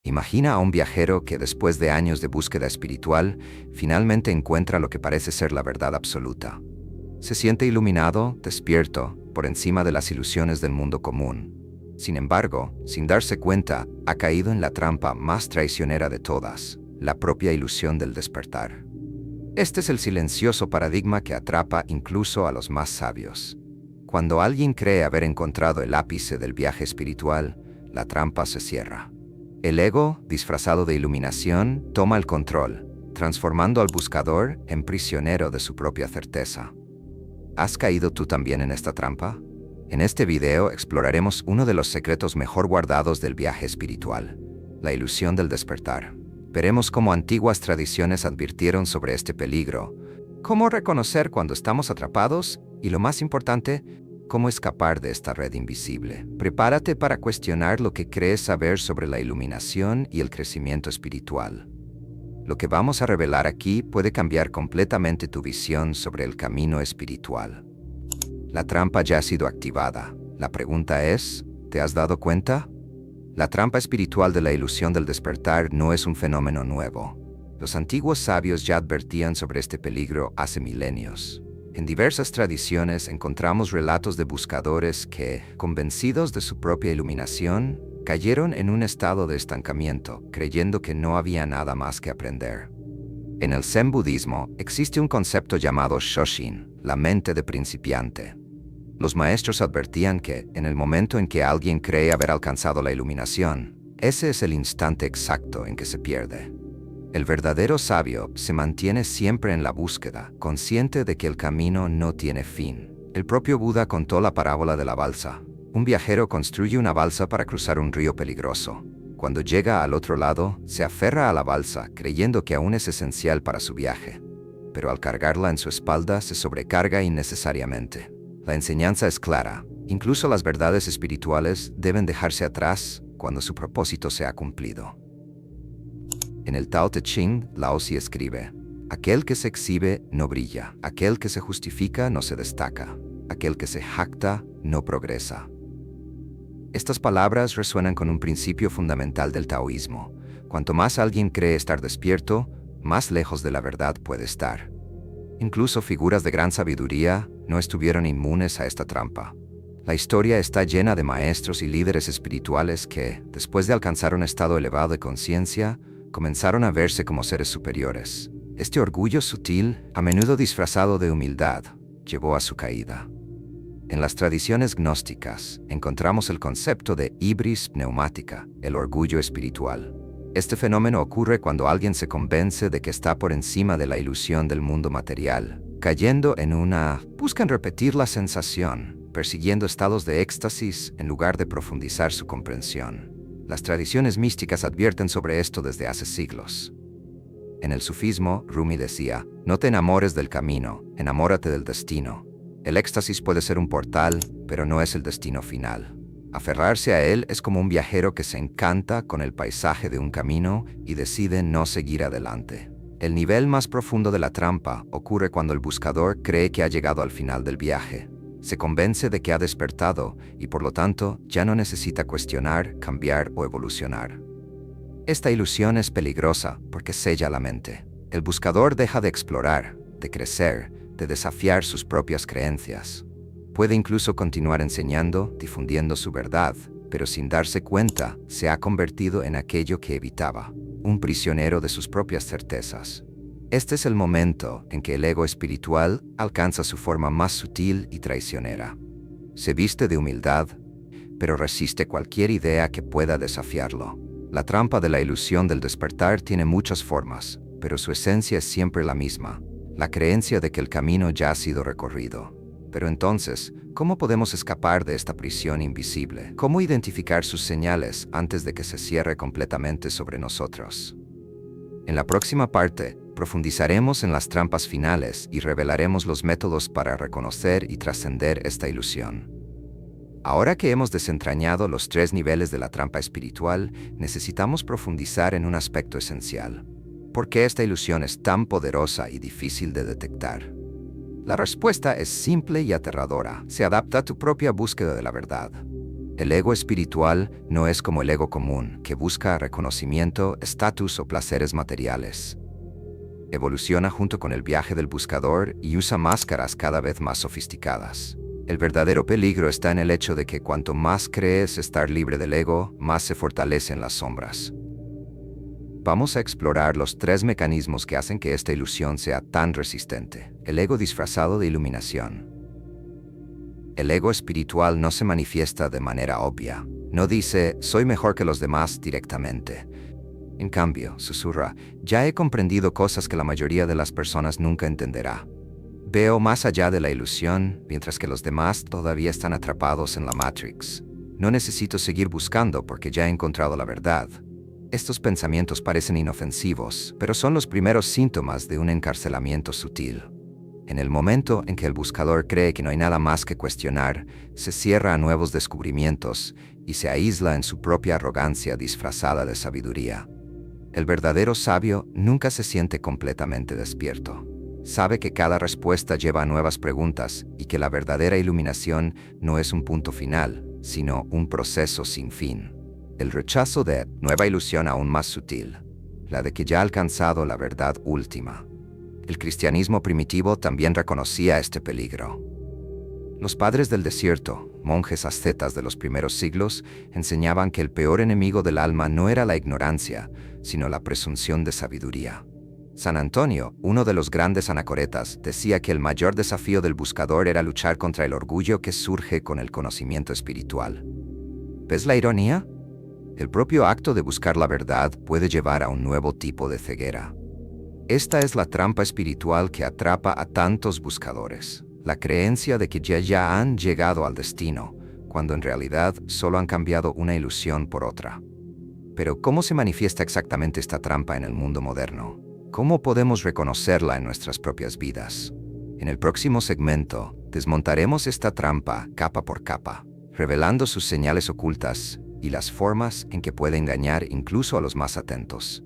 Imagina a un viajero que después de años de búsqueda espiritual, finalmente encuentra lo que parece ser la verdad absoluta. Se siente iluminado, despierto, por encima de las ilusiones del mundo común. Sin embargo, sin darse cuenta, ha caído en la trampa más traicionera de todas, la propia ilusión del despertar. Este es el silencioso paradigma que atrapa incluso a los más sabios. Cuando alguien cree haber encontrado el ápice del viaje espiritual, la trampa se cierra. El ego, disfrazado de iluminación, toma el control, transformando al buscador en prisionero de su propia certeza. ¿Has caído tú también en esta trampa? En este video exploraremos uno de los secretos mejor guardados del viaje espiritual, la ilusión del despertar. Veremos cómo antiguas tradiciones advirtieron sobre este peligro, cómo reconocer cuando estamos atrapados y, lo más importante, cómo escapar de esta red invisible. Prepárate para cuestionar lo que crees saber sobre la iluminación y el crecimiento espiritual. Lo que vamos a revelar aquí puede cambiar completamente tu visión sobre el camino espiritual. La trampa ya ha sido activada. La pregunta es, ¿te has dado cuenta? La trampa espiritual de la ilusión del despertar no es un fenómeno nuevo. Los antiguos sabios ya advertían sobre este peligro hace milenios. En diversas tradiciones encontramos relatos de buscadores que, convencidos de su propia iluminación, cayeron en un estado de estancamiento, creyendo que no había nada más que aprender. En el Zen budismo existe un concepto llamado Shoshin, la mente de principiante. Los maestros advertían que, en el momento en que alguien cree haber alcanzado la iluminación, ese es el instante exacto en que se pierde. El verdadero sabio se mantiene siempre en la búsqueda, consciente de que el camino no tiene fin. El propio Buda contó la parábola de la balsa. Un viajero construye una balsa para cruzar un río peligroso. Cuando llega al otro lado, se aferra a la balsa, creyendo que aún es esencial para su viaje. Pero al cargarla en su espalda, se sobrecarga innecesariamente. La enseñanza es clara. Incluso las verdades espirituales deben dejarse atrás cuando su propósito se ha cumplido. En el Tao Te Ching, Lao Tzu escribe: aquel que se exhibe no brilla, aquel que se justifica no se destaca, aquel que se jacta no progresa. Estas palabras resuenan con un principio fundamental del taoísmo. Cuanto más alguien cree estar despierto, más lejos de la verdad puede estar. Incluso figuras de gran sabiduría no estuvieron inmunes a esta trampa. La historia está llena de maestros y líderes espirituales que, después de alcanzar un estado elevado de conciencia, comenzaron a verse como seres superiores. Este orgullo sutil, a menudo disfrazado de humildad, llevó a su caída. En las tradiciones gnósticas encontramos el concepto de hibris pneumática, el orgullo espiritual. Este fenómeno ocurre cuando alguien se convence de que está por encima de la ilusión del mundo material, cayendo en buscan repetir la sensación, persiguiendo estados de éxtasis en lugar de profundizar su comprensión. Las tradiciones místicas advierten sobre esto desde hace siglos. En el sufismo, Rumi decía: no te enamores del camino, enamórate del destino. El éxtasis puede ser un portal, pero no es el destino final. Aferrarse a él es como un viajero que se encanta con el paisaje de un camino y decide no seguir adelante. El nivel más profundo de la trampa ocurre cuando el buscador cree que ha llegado al final del viaje. Se convence de que ha despertado y, por lo tanto, ya no necesita cuestionar, cambiar o evolucionar. Esta ilusión es peligrosa porque sella la mente. El buscador deja de explorar, de crecer, de desafiar sus propias creencias. Puede incluso continuar enseñando, difundiendo su verdad, pero sin darse cuenta, se ha convertido en aquello que evitaba, un prisionero de sus propias certezas. Este es el momento en que el ego espiritual alcanza su forma más sutil y traicionera. Se viste de humildad, pero resiste cualquier idea que pueda desafiarlo. La trampa de la ilusión del despertar tiene muchas formas, pero su esencia es siempre la misma: la creencia de que el camino ya ha sido recorrido. Pero entonces, ¿cómo podemos escapar de esta prisión invisible? ¿Cómo identificar sus señales antes de que se cierre completamente sobre nosotros? En la próxima parte, profundizaremos en las trampas finales y revelaremos los métodos para reconocer y trascender esta ilusión. Ahora que hemos desentrañado los 3 niveles de la trampa espiritual, necesitamos profundizar en un aspecto esencial. ¿Por qué esta ilusión es tan poderosa y difícil de detectar? La respuesta es simple y aterradora. Se adapta a tu propia búsqueda de la verdad. El ego espiritual no es como el ego común, que busca reconocimiento, estatus o placeres materiales. Evoluciona junto con el viaje del buscador y usa máscaras cada vez más sofisticadas. El verdadero peligro está en el hecho de que cuanto más crees estar libre del ego, más se fortalecen las sombras. Vamos a explorar los 3 mecanismos que hacen que esta ilusión sea tan resistente. El ego disfrazado de iluminación. El ego espiritual no se manifiesta de manera obvia. No dice, soy mejor que los demás directamente. En cambio, susurra, ya he comprendido cosas que la mayoría de las personas nunca entenderá. Veo más allá de la ilusión, mientras que los demás todavía están atrapados en la Matrix. No necesito seguir buscando porque ya he encontrado la verdad. Estos pensamientos parecen inofensivos, pero son los primeros síntomas de un encarcelamiento sutil. En el momento en que el buscador cree que no hay nada más que cuestionar, se cierra a nuevos descubrimientos y se aísla en su propia arrogancia disfrazada de sabiduría. El verdadero sabio nunca se siente completamente despierto. Sabe que cada respuesta lleva a nuevas preguntas y que la verdadera iluminación no es un punto final, sino un proceso sin fin. El rechazo de nueva ilusión aún más sutil, la de que ya ha alcanzado la verdad última. El cristianismo primitivo también reconocía este peligro. Los padres del desierto, monjes ascetas de los primeros siglos, enseñaban que el peor enemigo del alma no era la ignorancia, sino la presunción de sabiduría. San Antonio, uno de los grandes anacoretas, decía que el mayor desafío del buscador era luchar contra el orgullo que surge con el conocimiento espiritual. ¿Ves la ironía? El propio acto de buscar la verdad puede llevar a un nuevo tipo de ceguera. Esta es la trampa espiritual que atrapa a tantos buscadores. La creencia de que ya han llegado al destino, cuando en realidad solo han cambiado una ilusión por otra. Pero ¿cómo se manifiesta exactamente esta trampa en el mundo moderno? ¿Cómo podemos reconocerla en nuestras propias vidas? En el próximo segmento, desmontaremos esta trampa capa por capa, revelando sus señales ocultas y las formas en que puede engañar incluso a los más atentos.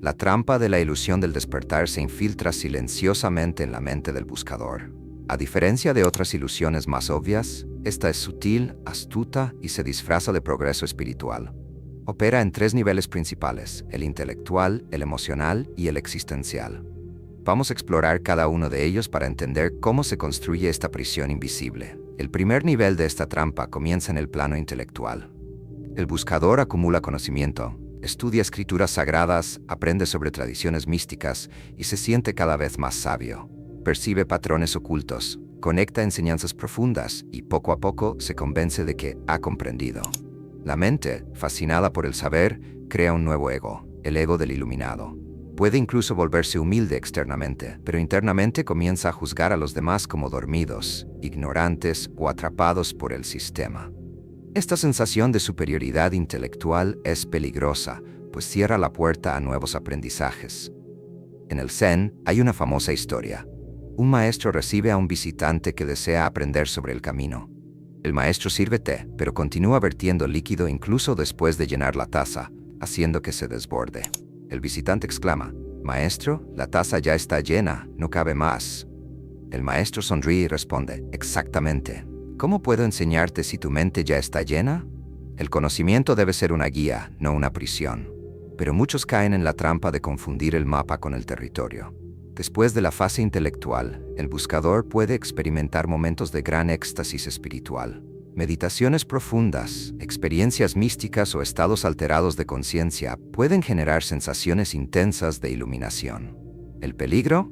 La trampa de la ilusión del despertar se infiltra silenciosamente en la mente del buscador. A diferencia de otras ilusiones más obvias, esta es sutil, astuta y se disfraza de progreso espiritual. Opera en 3 niveles principales: el intelectual, el emocional y el existencial. Vamos a explorar cada uno de ellos para entender cómo se construye esta prisión invisible. El primer nivel de esta trampa comienza en el plano intelectual. El buscador acumula conocimiento, estudia escrituras sagradas, aprende sobre tradiciones místicas y se siente cada vez más sabio. Percibe patrones ocultos, conecta enseñanzas profundas y poco a poco se convence de que ha comprendido. La mente, fascinada por el saber, crea un nuevo ego, el ego del iluminado. Puede incluso volverse humilde externamente, pero internamente comienza a juzgar a los demás como dormidos, ignorantes o atrapados por el sistema. Esta sensación de superioridad intelectual es peligrosa, pues cierra la puerta a nuevos aprendizajes. En el Zen hay una famosa historia. Un maestro recibe a un visitante que desea aprender sobre el camino. El maestro sirve té, pero continúa vertiendo líquido incluso después de llenar la taza, haciendo que se desborde. El visitante exclama: «Maestro, la taza ya está llena, no cabe más». El maestro sonríe y responde: «Exactamente. ¿Cómo puedo enseñarte si tu mente ya está llena?» El conocimiento debe ser una guía, no una prisión. Pero muchos caen en la trampa de confundir el mapa con el territorio. Después de la fase intelectual, el buscador puede experimentar momentos de gran éxtasis espiritual. Meditaciones profundas, experiencias místicas o estados alterados de conciencia pueden generar sensaciones intensas de iluminación. ¿El peligro?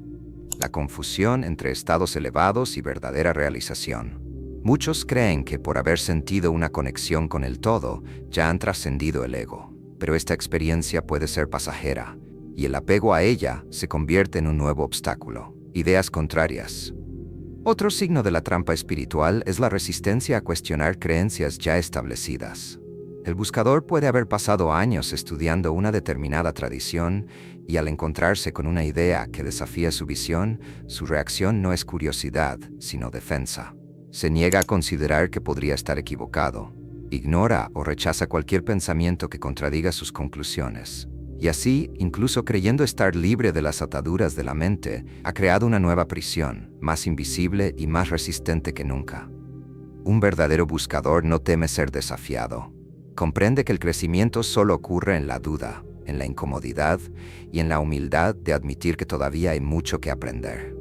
La confusión entre estados elevados y verdadera realización. Muchos creen que por haber sentido una conexión con el todo, ya han trascendido el ego. Pero esta experiencia puede ser pasajera, y el apego a ella se convierte en un nuevo obstáculo. Ideas contrarias. Otro signo de la trampa espiritual es la resistencia a cuestionar creencias ya establecidas. El buscador puede haber pasado años estudiando una determinada tradición y al encontrarse con una idea que desafía su visión, su reacción no es curiosidad, sino defensa. Se niega a considerar que podría estar equivocado. Ignora o rechaza cualquier pensamiento que contradiga sus conclusiones. Y así, incluso creyendo estar libre de las ataduras de la mente, ha creado una nueva prisión, más invisible y más resistente que nunca. Un verdadero buscador no teme ser desafiado. Comprende que el crecimiento solo ocurre en la duda, en la incomodidad y en la humildad de admitir que todavía hay mucho que aprender.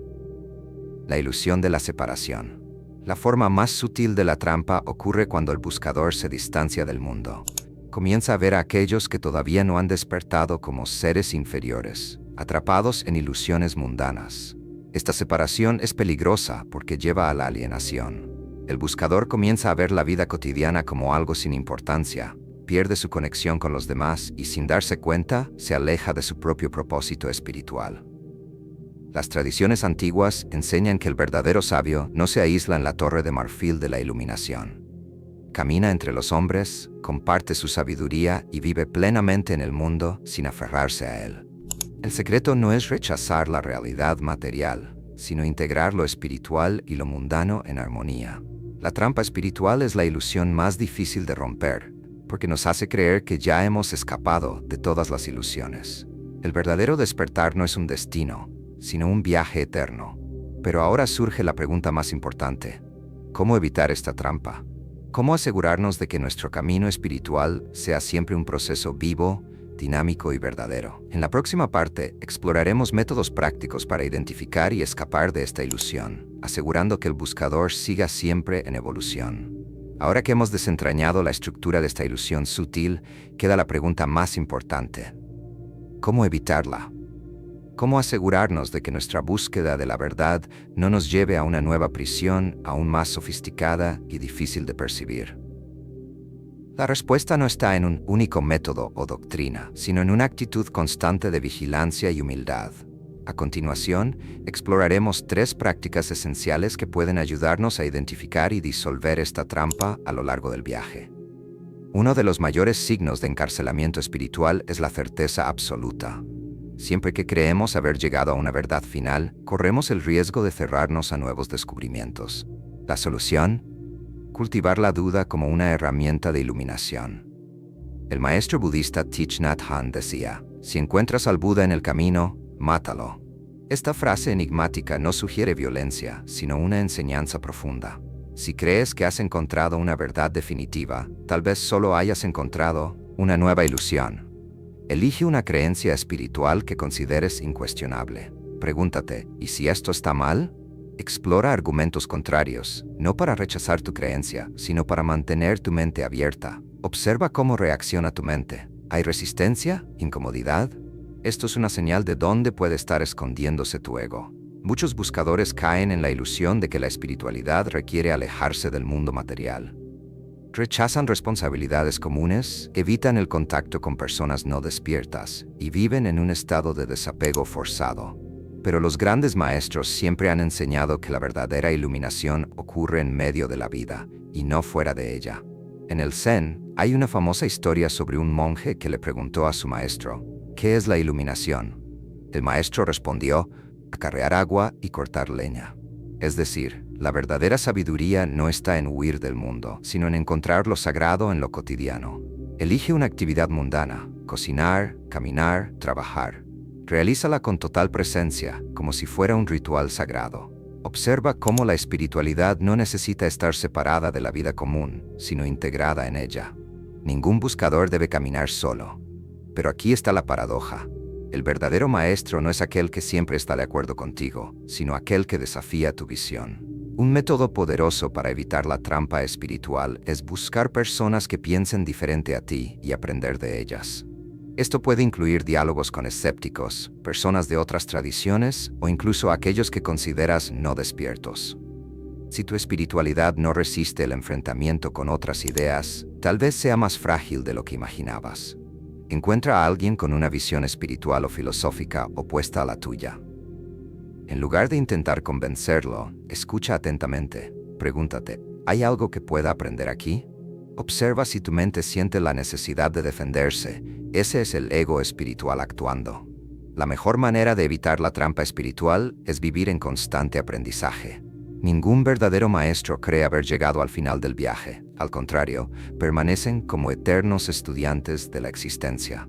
La ilusión de la separación. La forma más sutil de la trampa ocurre cuando el buscador se distancia del mundo. Comienza a ver a aquellos que todavía no han despertado como seres inferiores, atrapados en ilusiones mundanas. Esta separación es peligrosa porque lleva a la alienación. El buscador comienza a ver la vida cotidiana como algo sin importancia, pierde su conexión con los demás y, sin darse cuenta, se aleja de su propio propósito espiritual. Las tradiciones antiguas enseñan que el verdadero sabio no se aísla en la torre de marfil de la iluminación. Camina entre los hombres, comparte su sabiduría y vive plenamente en el mundo sin aferrarse a él. El secreto no es rechazar la realidad material, sino integrar lo espiritual y lo mundano en armonía. La trampa espiritual es la ilusión más difícil de romper, porque nos hace creer que ya hemos escapado de todas las ilusiones. El verdadero despertar no es un destino, sino un viaje eterno. Pero ahora surge la pregunta más importante: ¿cómo evitar esta trampa? ¿Cómo asegurarnos de que nuestro camino espiritual sea siempre un proceso vivo, dinámico y verdadero? En la próxima parte exploraremos métodos prácticos para identificar y escapar de esta ilusión, asegurando que el buscador siga siempre en evolución. Ahora que hemos desentrañado la estructura de esta ilusión sutil, queda la pregunta más importante: ¿cómo evitarla? ¿Cómo asegurarnos de que nuestra búsqueda de la verdad no nos lleve a una nueva prisión aún más sofisticada y difícil de percibir? La respuesta no está en un único método o doctrina, sino en una actitud constante de vigilancia y humildad. A continuación, exploraremos 3 prácticas esenciales que pueden ayudarnos a identificar y disolver esta trampa a lo largo del viaje. Uno de los mayores signos de encarcelamiento espiritual es la certeza absoluta. Siempre que creemos haber llegado a una verdad final, corremos el riesgo de cerrarnos a nuevos descubrimientos. La solución: cultivar la duda como una herramienta de iluminación. El maestro budista Thich Nhat Hanh decía: si encuentras al Buda en el camino, mátalo. Esta frase enigmática no sugiere violencia, sino una enseñanza profunda. Si crees que has encontrado una verdad definitiva, tal vez solo hayas encontrado una nueva ilusión. Elige una creencia espiritual que consideres incuestionable. Pregúntate: ¿y si esto está mal? Explora argumentos contrarios, no para rechazar tu creencia, sino para mantener tu mente abierta. Observa cómo reacciona tu mente. ¿Hay resistencia? ¿Incomodidad? Esto es una señal de dónde puede estar escondiéndose tu ego. Muchos buscadores caen en la ilusión de que la espiritualidad requiere alejarse del mundo material. Rechazan responsabilidades comunes, evitan el contacto con personas no despiertas y viven en un estado de desapego forzado. Pero los grandes maestros siempre han enseñado que la verdadera iluminación ocurre en medio de la vida y no fuera de ella. En el Zen, hay una famosa historia sobre un monje que le preguntó a su maestro: ¿qué es la iluminación? El maestro respondió: acarrear agua y cortar leña. Es decir, la verdadera sabiduría no está en huir del mundo, sino en encontrar lo sagrado en lo cotidiano. Elige una actividad mundana: cocinar, caminar, trabajar. Realízala con total presencia, como si fuera un ritual sagrado. Observa cómo la espiritualidad no necesita estar separada de la vida común, sino integrada en ella. Ningún buscador debe caminar solo. Pero aquí está la paradoja. El verdadero maestro no es aquel que siempre está de acuerdo contigo, sino aquel que desafía tu visión. Un método poderoso para evitar la trampa espiritual es buscar personas que piensen diferente a ti y aprender de ellas. Esto puede incluir diálogos con escépticos, personas de otras tradiciones o incluso aquellos que consideras no despiertos. Si tu espiritualidad no resiste el enfrentamiento con otras ideas, tal vez sea más frágil de lo que imaginabas. Encuentra a alguien con una visión espiritual o filosófica opuesta a la tuya. En lugar de intentar convencerlo, escucha atentamente. Pregúntate: ¿hay algo que pueda aprender aquí? Observa si tu mente siente la necesidad de defenderse. Ese es el ego espiritual actuando. La mejor manera de evitar la trampa espiritual es vivir en constante aprendizaje. Ningún verdadero maestro cree haber llegado al final del viaje. Al contrario, permanecen como eternos estudiantes de la existencia.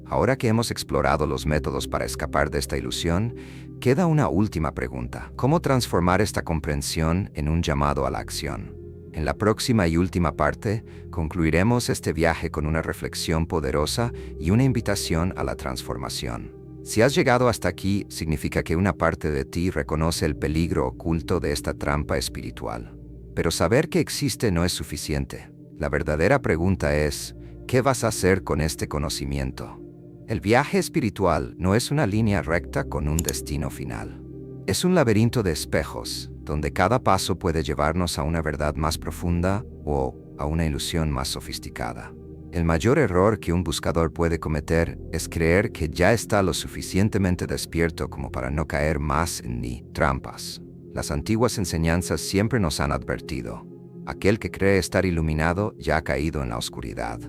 Ahora que hemos explorado los métodos para escapar de esta ilusión, queda una última pregunta: ¿cómo transformar esta comprensión en un llamado a la acción? En la próxima y última parte, concluiremos este viaje con una reflexión poderosa y una invitación a la transformación. Si has llegado hasta aquí, significa que una parte de ti reconoce el peligro oculto de esta trampa espiritual. Pero saber que existe no es suficiente. La verdadera pregunta es, ¿qué vas a hacer con este conocimiento? El viaje espiritual no es una línea recta con un destino final. Es un laberinto de espejos, donde cada paso puede llevarnos a una verdad más profunda o a una ilusión más sofisticada. El mayor error que un buscador puede cometer es creer que ya está lo suficientemente despierto como para no caer más en trampas. Las antiguas enseñanzas siempre nos han advertido: aquel que cree estar iluminado ya ha caído en la oscuridad.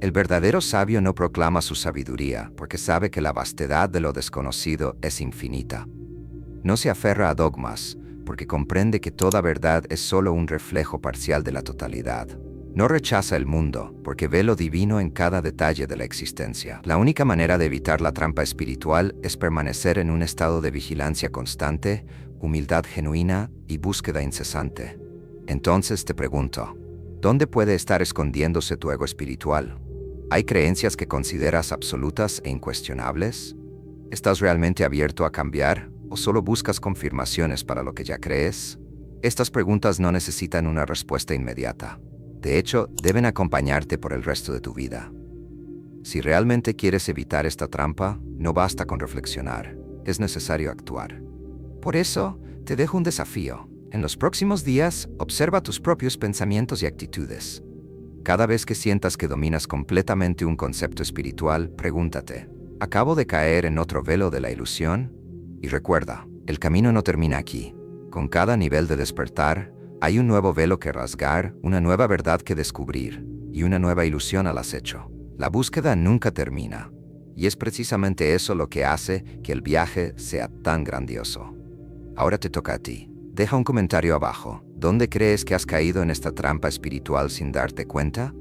El verdadero sabio no proclama su sabiduría porque sabe que la vastedad de lo desconocido es infinita. No se aferra a dogmas porque comprende que toda verdad es solo un reflejo parcial de la totalidad. No rechaza el mundo porque ve lo divino en cada detalle de la existencia. La única manera de evitar la trampa espiritual es permanecer en un estado de vigilancia constante, humildad genuina y búsqueda incesante. Entonces te pregunto, ¿dónde puede estar escondiéndose tu ego espiritual? ¿Hay creencias que consideras absolutas e incuestionables? ¿Estás realmente abierto a cambiar o solo buscas confirmaciones para lo que ya crees? Estas preguntas no necesitan una respuesta inmediata. De hecho, deben acompañarte por el resto de tu vida. Si realmente quieres evitar esta trampa, no basta con reflexionar, es necesario actuar. Por eso, te dejo un desafío. En los próximos días, observa tus propios pensamientos y actitudes. Cada vez que sientas que dominas completamente un concepto espiritual, pregúntate: ¿acabo de caer en otro velo de la ilusión? Y recuerda, el camino no termina aquí. Con cada nivel de despertar, hay un nuevo velo que rasgar, una nueva verdad que descubrir y una nueva ilusión al acecho. La búsqueda nunca termina, y es precisamente eso lo que hace que el viaje sea tan grandioso. Ahora te toca a ti. Deja un comentario abajo. ¿Dónde crees que has caído en esta trampa espiritual sin darte cuenta?